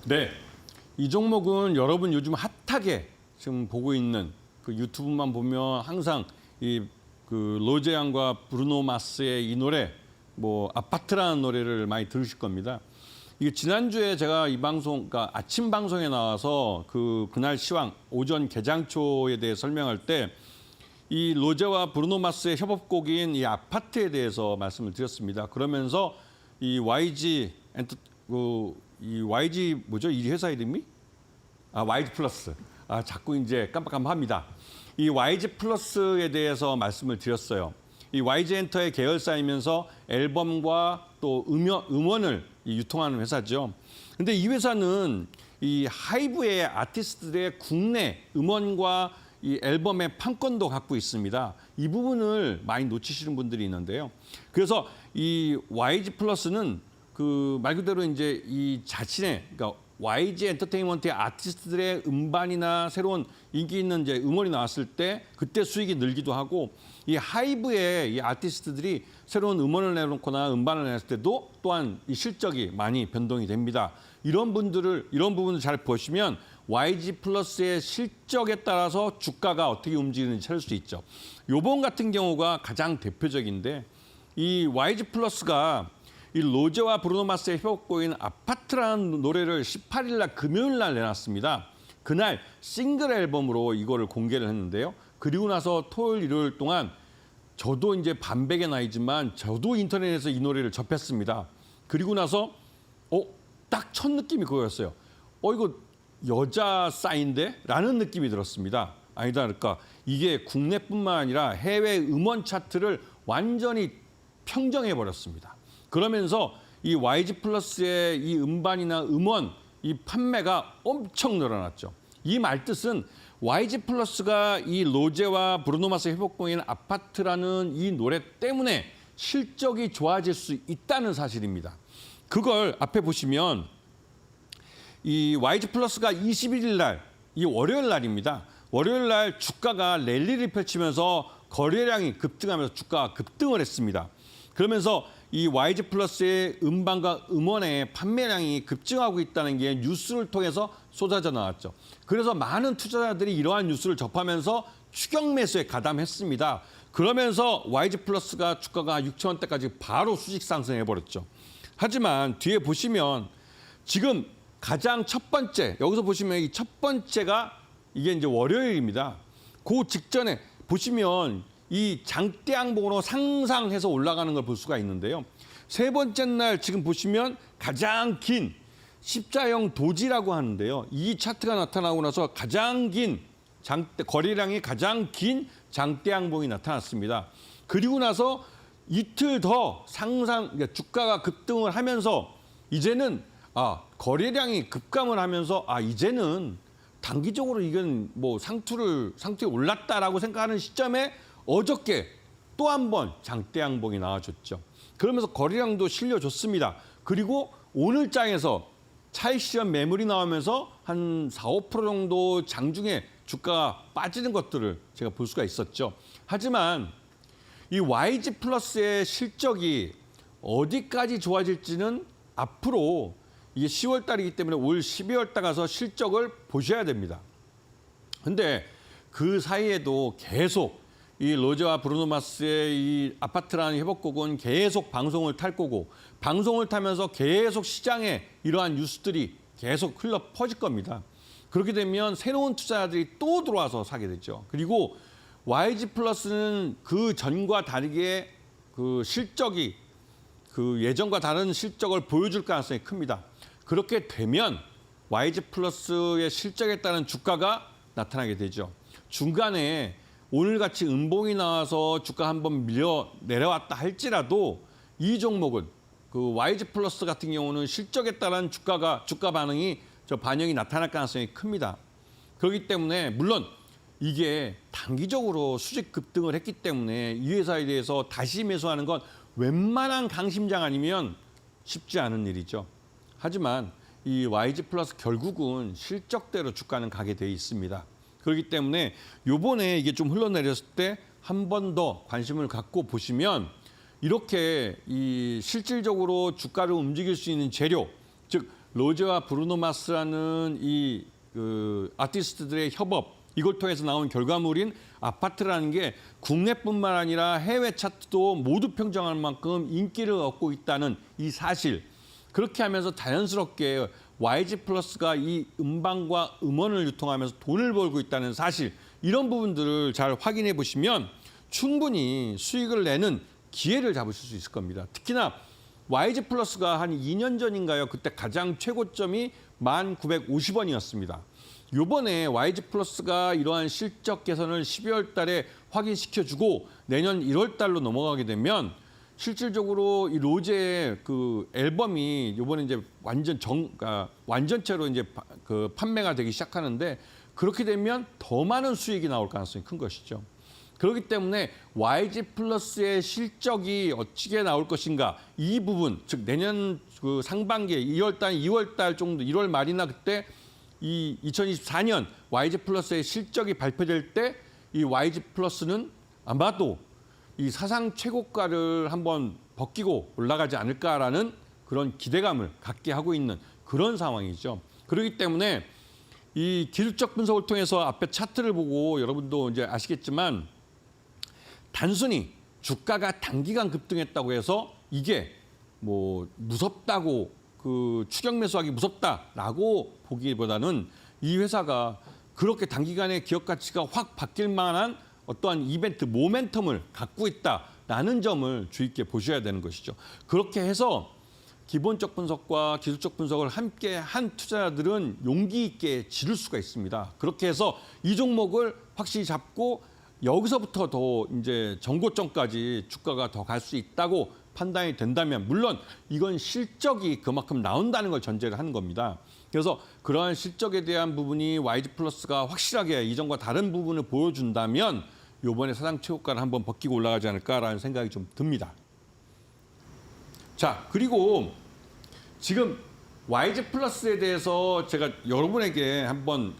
네, 이 종목은 여러분 요즘 핫하게 지금 보고 있는 그 유튜브만 보면 항상 이 그 로제양과 브루노 마스의 이 노래, 뭐 아파트라는 노래를 많이 들으실 겁니다. 이게 지난주에 제가 이 방송, 그러니까 아침 방송에 나와서 그날 시황 오전 개장초에 대해 설명할 때 이 로제와 브루노 마스의 협업곡인 이 아파트에 대해서 말씀을 드렸습니다. 그러면서 이 YG 이 YG 뭐죠? 이 회사 이름이? YG 플러스. 자꾸 이제 깜빡깜빡합니다. 이 YG 플러스에 대해서 말씀을 드렸어요. 이 YG 엔터의 계열사이면서 앨범과 또 음원을 유통하는 회사죠. 근데 이 회사는 이 하이브의 아티스트들의 국내 음원과 이 앨범의 판권도 갖고 있습니다. 이 부분을 많이 놓치시는 분들이 있는데요. 그래서 이 YG 플러스는 그 말 그대로 이제 이 자신의, 그러니까 YG 엔터테인먼트의 아티스트들의 음반이나 새로운 인기 있는 이제 음원이 나왔을 때 그때 수익이 늘기도 하고, 이 하이브의 이 아티스트들이 새로운 음원을 내놓거나 음반을 냈을 때도 또한 이 실적이 많이 변동이 됩니다. 이런 부분을 잘 보시면 YG 플러스의 실적에 따라서 주가가 어떻게 움직이는지 찾을 수 있죠. 요번 같은 경우가 가장 대표적인데, 이 YG 플러스가 이 로제와 브루노 마스의 협업곡인 아파트라는 노래를 18일 날 금요일 날 내놨습니다. 그날 싱글 앨범으로 이거를 공개를 했는데요. 그리고 나서 토요일, 일요일 동안 저도 이제 반백의 나이지만 저도 인터넷에서 이 노래를 접했습니다. 그리고 나서 딱 첫 느낌이 그거였어요. 이거 여자 싸인데? 라는 느낌이 들었습니다. 아니다 그러니까 이게 국내뿐만 아니라 해외 음원 차트를 완전히 평정해버렸습니다. 그러면서 이 YG 플러스의 이 음반이나 음원 이 판매가 엄청 늘어났죠. 이 말뜻은 YG 플러스가 이 로제와 브루노 마스 협업곡인 아파트라는 이 노래 때문에 실적이 좋아질 수 있다는 사실입니다. 그걸 앞에 보시면 이 YG 플러스가 21일 날, 이 월요일 날입니다. 월요일 날 주가가 랠리를 펼치면서 거래량이 급등하면서 주가가 급등을 했습니다. 그러면서 이 YG 플러스의 음반과 음원의 판매량이 급증하고 있다는 게 뉴스를 통해서 쏟아져 나왔죠. 그래서 많은 투자자들이 이러한 뉴스를 접하면서 추격 매수에 가담했습니다. 그러면서 YG 플러스가 주가가 6,000원대까지 바로 수직 상승해버렸죠. 하지만 뒤에 보시면 지금 가장 첫 번째, 여기서 보시면 이 첫 번째가 이게 이제 월요일입니다. 그 직전에 보시면 이 장대 항봉으로 상상해서 올라가는 걸 볼 수가 있는데요. 세 번째 날 지금 보시면 가장 긴 십자형 도지라고 하는데요. 이 차트가 나타나고 나서 가장 긴 거래량이 가장 긴 장대 항봉이 나타났습니다. 그리고 나서 이틀 더 그러니까 주가가 급등을 하면서 이제는 거래량이 급감을 하면서 이제는 단기적으로 이건 뭐 상투에 올랐다라고 생각하는 시점에 어저께 또 한 번 장대 항봉이 나와줬죠. 그러면서 거래량도 실려줬습니다. 그리고 오늘 장에서 차익 실현 매물이 나오면서 한 4, 5% 정도 장중에 주가가 빠지는 것들을 제가 볼 수가 있었죠. 하지만 이 YG 플러스의 실적이 어디까지 좋아질지는 앞으로 이게 10월 달이기 때문에 올 12월 달 가서 실적을 보셔야 됩니다. 근데 그 사이에도 계속 이 로제와 브루노 마스의 이 아파트라는 협업곡은 계속 방송을 탈 거고, 방송을 타면서 계속 시장에 이러한 뉴스들이 계속 흘러 퍼질 겁니다. 그렇게 되면 새로운 투자자들이 또 들어와서 사게 되죠. 그리고 YG 플러스는 그 전과 다르게 그 실적이 그 예전과 다른 실적을 보여줄 가능성이 큽니다. 그렇게 되면 YG 플러스의 실적에 따른 주가가 나타나게 되죠. 중간에 오늘같이 음봉이 나와서 주가 한번 밀려 내려왔다 할지라도 이 종목은 그 YG 플러스 같은 경우는 실적에 따른 주가 반응이 반영이 나타날 가능성이 큽니다. 그렇기 때문에 물론 이게 단기적으로 수직 급등을 했기 때문에 이 회사에 대해서 다시 매수하는 건 웬만한 강심장 아니면 쉽지 않은 일이죠. 하지만 이 YG 플러스 결국은 실적대로 주가는 가게 돼 있습니다. 그렇기 때문에 요번에 이게 좀 흘러내렸을 때 한 번 더 관심을 갖고 보시면 이렇게 이 실질적으로 주가를 움직일 수 있는 재료, 즉 로제와 브루노 마스라는 이 아티스트들의 협업, 이걸 통해서 나온 결과물인 아파트라는 게 국내뿐만 아니라 해외 차트도 모두 평정할 만큼 인기를 얻고 있다는 이 사실. 그렇게 하면서 자연스럽게 YG 플러스가 이 음반과 음원을 유통하면서 돈을 벌고 있다는 사실. 이런 부분들을 잘 확인해 보시면 충분히 수익을 내는 기회를 잡으실 수 있을 겁니다. 특히나 YG 플러스가 한 2년 전인가요? 그때 가장 최고점이 1,950원이었습니다. 요번에 YG 플러스가 이러한 실적 개선을 12월 달에 확인시켜주고 내년 1월 달로 넘어가게 되면 실질적으로 이 로제의 그 앨범이 요번에 이제 완전체로 이제 그 판매가 되기 시작하는데 그렇게 되면 더 많은 수익이 나올 가능성이 큰 것이죠. 그렇기 때문에 YG 플러스의 실적이 어떻게 나올 것인가 이 부분, 즉 내년 그 상반기에 2월 달 정도 1월 말이나 그때 이 2024년 YG 플러스의 실적이 발표될 때 이 YG 플러스는 아마도 이 사상 최고가를 한번 벗기고 올라가지 않을까라는 그런 기대감을 갖게 하고 있는 그런 상황이죠. 그렇기 때문에 이 기술적 분석을 통해서 앞에 차트를 보고 여러분도 이제 아시겠지만 단순히 주가가 단기간 급등했다고 해서 이게 뭐 무섭다고 그 추격 매수하기 무섭다라고 보기보다는 이 회사가 그렇게 단기간에 기업 가치가 확 바뀔 만한 어떠한 이벤트, 모멘텀을 갖고 있다라는 점을 주의 깊게 보셔야 되는 것이죠. 그렇게 해서 기본적 분석과 기술적 분석을 함께 한 투자자들은 용기 있게 지를 수가 있습니다. 그렇게 해서 이 종목을 확실히 잡고 여기서부터 더 이제 정고점까지 주가가 더 갈 수 있다고 판단이 된다면 물론 이건 실적이 그만큼 나온다는 걸 전제를 하는 겁니다. 그래서 그러한 실적에 대한 부분이 YG 플러스가 확실하게 이전과 다른 부분을 보여준다면 이번에 사상 최고가를 한번 벗기고 올라가지 않을까라는 생각이 좀 듭니다. 자, 그리고 지금 YG 플러스에 대해서 제가 여러분에게 한번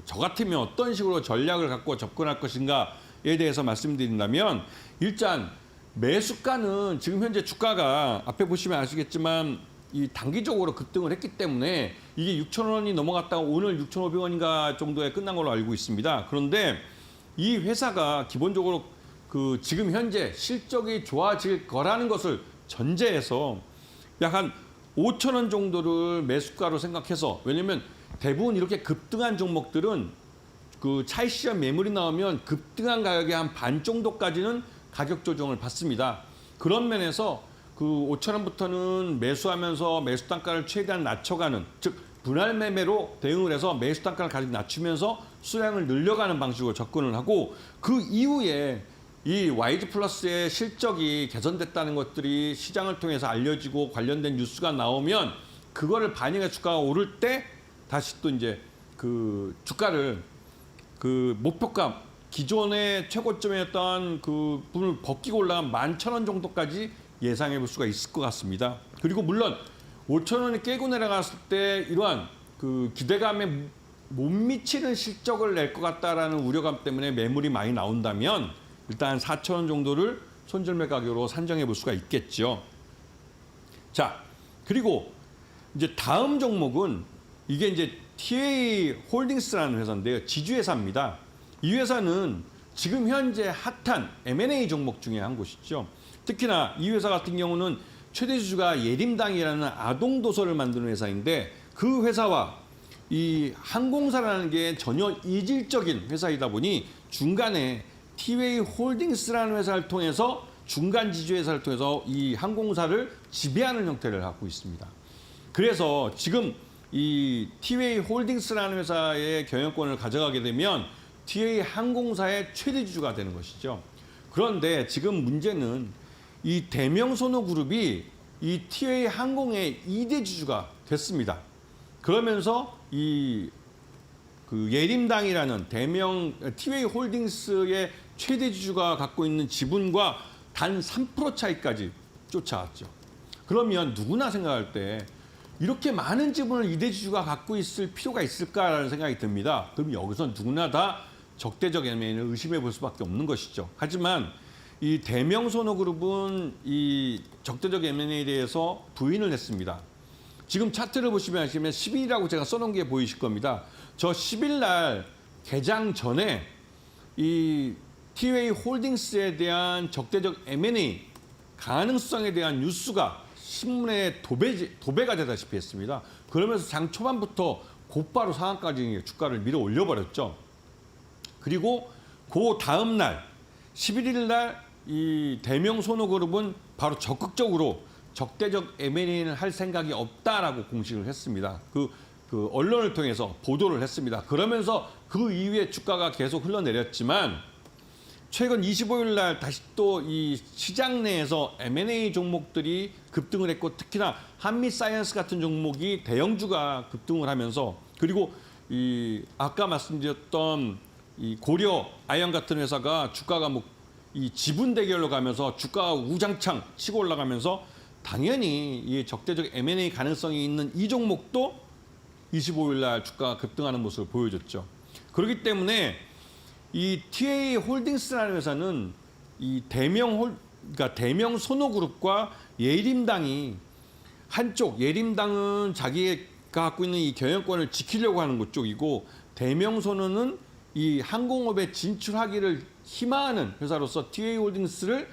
저 같으면 어떤 식으로 전략을 갖고 접근할 것인가에 대해서 말씀드린다면 일단 매수가는 지금 현재 주가가 앞에 보시면 아시겠지만 이 단기적으로 급등을 했기 때문에 이게 6,000원이 넘어갔다가 오늘 6,500원인가 정도에 끝난 걸로 알고 있습니다. 그런데 이 회사가 기본적으로 지금 현재 실적이 좋아질 거라는 것을 전제해서 약 한 5,000원 정도를 매수가로 생각해서 왜냐면 대부분 이렇게 급등한 종목들은 그 차익 실현 매물이 나오면 급등한 가격의 한 반 정도까지는 가격 조정을 받습니다. 그런 면에서 5,000원부터는 매수하면서 매수 단가를 최대한 낮춰가는 즉 분할 매매로 대응을 해서 매수 단가를 가지고 낮추면서 수량을 늘려가는 방식으로 접근을 하고 그 이후에 이 YG 플러스의 실적이 개선됐다는 것들이 시장을 통해서 알려지고 관련된 뉴스가 나오면 그거를 반영해 주가가 오를 때 다시 또 이제 주가를 목표가 기존의 최고점이었던 그 부분을 벗기고 올라간 11,000원 정도까지 예상해 볼 수가 있을 것 같습니다. 그리고 물론 5,000원이 깨고 내려갔을 때 이러한 기대감에 못 미치는 실적을 낼 것 같다라는 우려감 때문에 매물이 많이 나온다면 일단 4,000원 정도를 손절매 가격으로 산정해 볼 수가 있겠죠. 자, 그리고 이제 다음 종목은 이게 이제 TA 홀딩스라는 회사인데요. 지주회사입니다. 이 회사는 지금 현재 핫한 M&A 종목 중에 한 곳이죠. 특히나 이 회사 같은 경우는 최대 주주가 예림당이라는 아동도서를 만드는 회사인데 그 회사와 이 항공사라는 게 전혀 이질적인 회사이다 보니 중간에 티웨이 홀딩스라는 회사를 통해서 중간 지주회사를 통해서 이 항공사를 지배하는 형태를 갖고 있습니다. 그래서 지금 이 티웨이 홀딩스라는 회사의 경영권을 가져가게 되면 티웨이 항공사의 최대 주주가 되는 것이죠. 그런데 지금 문제는 이 대명소노그룹이 이 티웨이 항공의 2대 주주가 됐습니다. 그러면서 예림당이라는 티웨이 홀딩스의 최대 주주가 갖고 있는 지분과 단 3% 차이까지 쫓아왔죠. 그러면 누구나 생각할 때 이렇게 많은 지분을 2대 주주가 갖고 있을 필요가 있을까라는 생각이 듭니다. 그럼 여기서 누구나 다 적대적 M&A를 의심해 볼 수밖에 없는 것이죠. 하지만 이 대명소노그룹은 이 적대적 M&A에 대해서 부인을 했습니다. 지금 차트를 보시면 아시면 10일이라고 제가 써놓은 게 보이실 겁니다. 저 10일 날 개장 전에 이 티웨이 홀딩스에 대한 적대적 M&A 가능성에 대한 뉴스가 신문에 도배가 되다시피 했습니다. 그러면서 장 초반부터 곧바로 상한까지 주가를 밀어 올려버렸죠. 그리고 그 다음 날 11일 날 이 대명 소노그룹은 바로 적극적으로 적대적 M&A를 할 생각이 없다라고 공식을 했습니다. 그 언론을 통해서 보도를 했습니다. 그러면서 그 이후에 주가가 계속 흘러내렸지만 최근 25일 날 다시 또 이 시장 내에서 M&A 종목들이 급등을 했고 특히나 한미사이언스 같은 종목이 대형주가 급등을 하면서 그리고 이 아까 말씀드렸던 이 고려 아연 같은 회사가 주가가 뭐 이 지분 대결로 가면서 주가가 우장창 치고 올라가면서 당연히 이 적대적 M&A 가능성이 있는 이 종목도 25일 날 주가가 급등하는 모습을 보여줬죠. 그렇기 때문에 이 TA 홀딩스라는 회사는 이 그러니까 대명 소노그룹과 예림당이 한쪽 예림당은 자기가 갖고 있는 이 경영권을 지키려고 하는 쪽이고 대명 소노는 이 항공업에 진출하기를 희망하는 회사로서 TA 홀딩스를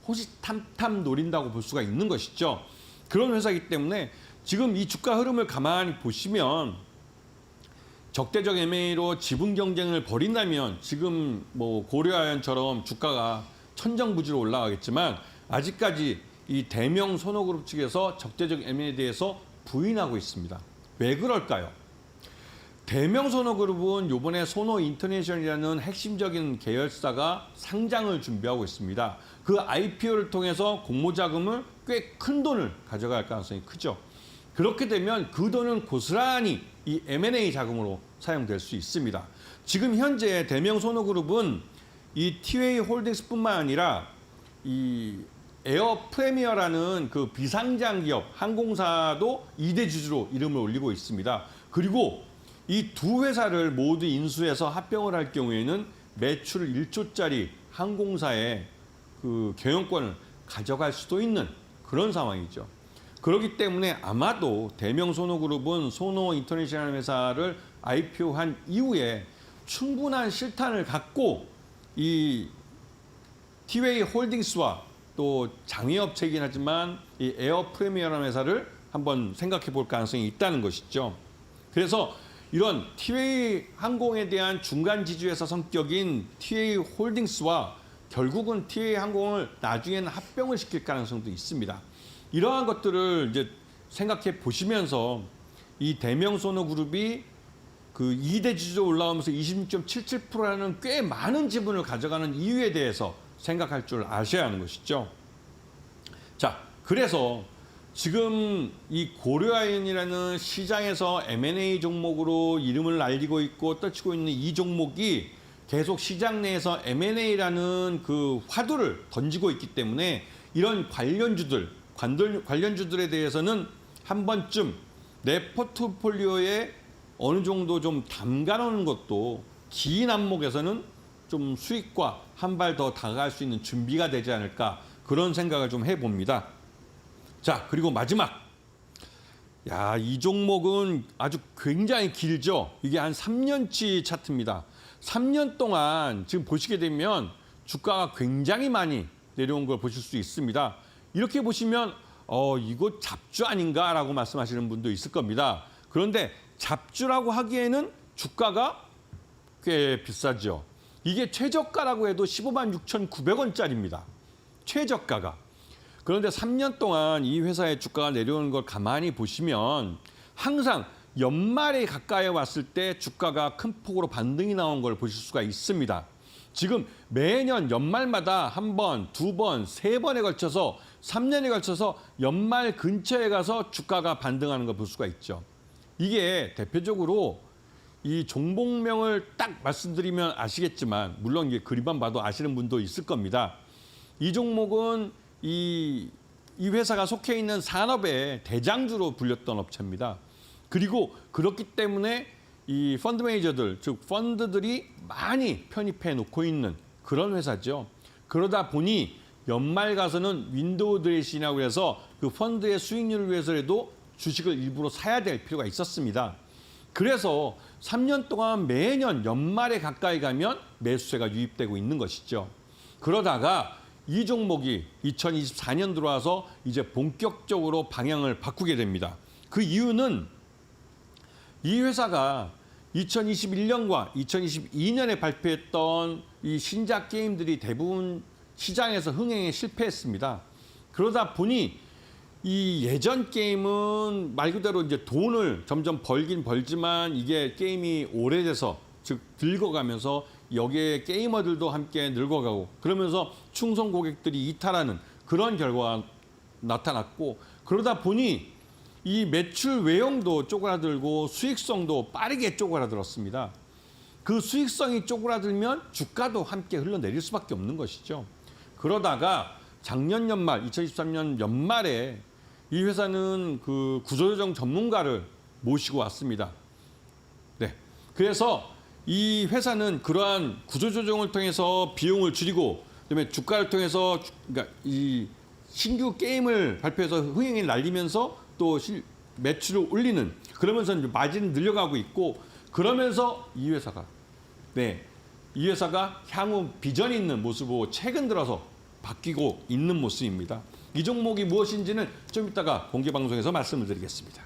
호시탐탐 노린다고 볼 수가 있는 것이죠. 그런 회사이기 때문에 지금 이 주가 흐름을 가만히 보시면 적대적 M&A로 지분 경쟁을 벌인다면 지금 뭐 고려아연처럼 주가가 천정부지로 올라가겠지만 아직까지 이 대명 소노그룹 측에서 적대적 M&A에 대해서 부인하고 있습니다. 왜 그럴까요? 대명 소노그룹은 이번에 소노인터내셔널이라는 핵심적인 계열사가 상장을 준비하고 있습니다. 그 IPO를 통해서 공모자금을 꽤 큰 돈을 가져갈 가능성이 크죠. 그렇게 되면 그 돈은 고스란히 이 M&A 자금으로 사용될 수 있습니다. 지금 현재 대명 소노그룹은 이 티웨이 홀딩스뿐만 아니라 이 에어 프리미어라는 그 비상장 기업 항공사도 2대 주주로 이름을 올리고 있습니다. 그리고 이 두 회사를 모두 인수해서 합병을 할 경우에는 매출 1조짜리 항공사의 그 경영권을 가져갈 수도 있는 그런 상황이죠. 그렇기 때문에 아마도 대명 소노그룹은 소노인터내셔널 회사를 IPO한 이후에 충분한 실탄을 갖고 이 티웨이 홀딩스와 또 장외업체이긴 하지만 이 에어 프리미어라는 회사를 한번 생각해 볼 가능성이 있다는 것이죠. 그래서 이런 티웨이 항공에 대한 중간 지주회사 성격인 티웨이 홀딩스와 결국은 티웨이 항공을 나중에는 합병을 시킬 가능성도 있습니다. 이러한 것들을 이제 생각해 보시면서 이 대명 소노그룹이 그 2대 지주로 올라오면서 26.77%라는 꽤 많은 지분을 가져가는 이유에 대해서 생각할 줄 아셔야 하는 것이죠. 자, 그래서 지금 이 고려아연이라는 시장에서 M&A 종목으로 이름을 알리고 있고 떨치고 있는 이 종목이 계속 시장 내에서 M&A라는 그 화두를 던지고 있기 때문에 이런 관련주들에 대해서는 한 번쯤 내 포트폴리오에 어느 정도 좀 담가놓는 것도 긴 안목에서는 좀 수익과 한 발 더 다가갈 수 있는 준비가 되지 않을까 그런 생각을 좀 해봅니다. 자, 그리고 마지막. 야, 이 종목은 아주 굉장히 길죠. 이게 한 3년치 차트입니다. 3년 동안 지금 보시게 되면 주가가 굉장히 많이 내려온 걸 보실 수 있습니다. 이렇게 보시면 이거 잡주 아닌가라고 말씀하시는 분도 있을 겁니다. 그런데 잡주라고 하기에는 주가가 꽤 비싸죠. 이게 최저가라고 해도 15만 6,900원짜리입니다. 최저가가. 그런데 3년 동안 이 회사의 주가가 내려오는 걸 가만히 보시면 항상 연말에 가까이 왔을 때 주가가 큰 폭으로 반등이 나온 걸 보실 수가 있습니다. 지금 매년 연말마다 한 번, 두 번, 세 번에 걸쳐서 3년에 걸쳐서 연말 근처에 가서 주가가 반등하는 걸 볼 수가 있죠. 이게 대표적으로 이 종목명을 딱 말씀드리면 아시겠지만 물론 이게 그림만 봐도 아시는 분도 있을 겁니다. 이 종목은 이 회사가 속해 있는 산업의 대장주로 불렸던 업체입니다. 그리고 그렇기 때문에 이 펀드 매니저들, 즉 펀드들이 많이 편입해 놓고 있는 그런 회사죠. 그러다 보니 연말 가서는 윈도우 드레싱이라고 해서 그 펀드의 수익률을 위해서라도 주식을 일부러 사야 될 필요가 있었습니다. 그래서 3년 동안 매년 연말에 가까이 가면 매수세가 유입되고 있는 것이죠. 그러다가 이 종목이 2024년 들어와서 이제 본격적으로 방향을 바꾸게 됩니다. 그 이유는 이 회사가 2021년과 2022년에 발표했던 이 신작 게임들이 대부분 시장에서 흥행에 실패했습니다. 그러다 보니 이 예전 게임은 말 그대로 이제 돈을 점점 벌긴 벌지만 이게 게임이 오래돼서 즉 늙어가면서 여기에 게이머들도 함께 늙어가고 그러면서 충성 고객들이 이탈하는 그런 결과가 나타났고 그러다 보니 이 매출 외형도 쪼그라들고 수익성도 빠르게 쪼그라들었습니다. 그 수익성이 쪼그라들면 주가도 함께 흘러내릴 수밖에 없는 것이죠. 그러다가 작년 연말, 2023년 연말에 이 회사는 그 구조조정 전문가를 모시고 왔습니다. 네. 그래서 이 회사는 그러한 구조조정을 통해서 비용을 줄이고 그다음에 주가를 통해서 그러니까 이 신규 게임을 발표해서 흥행을 날리면서 또 매출을 올리는 그러면서 마진을 늘려가고 있고 그러면서 이 회사가 향후 비전이 있는 모습으로 최근 들어서 바뀌고 있는 모습입니다. 이 종목이 무엇인지는 좀 이따가 공개 방송에서 말씀을 드리겠습니다.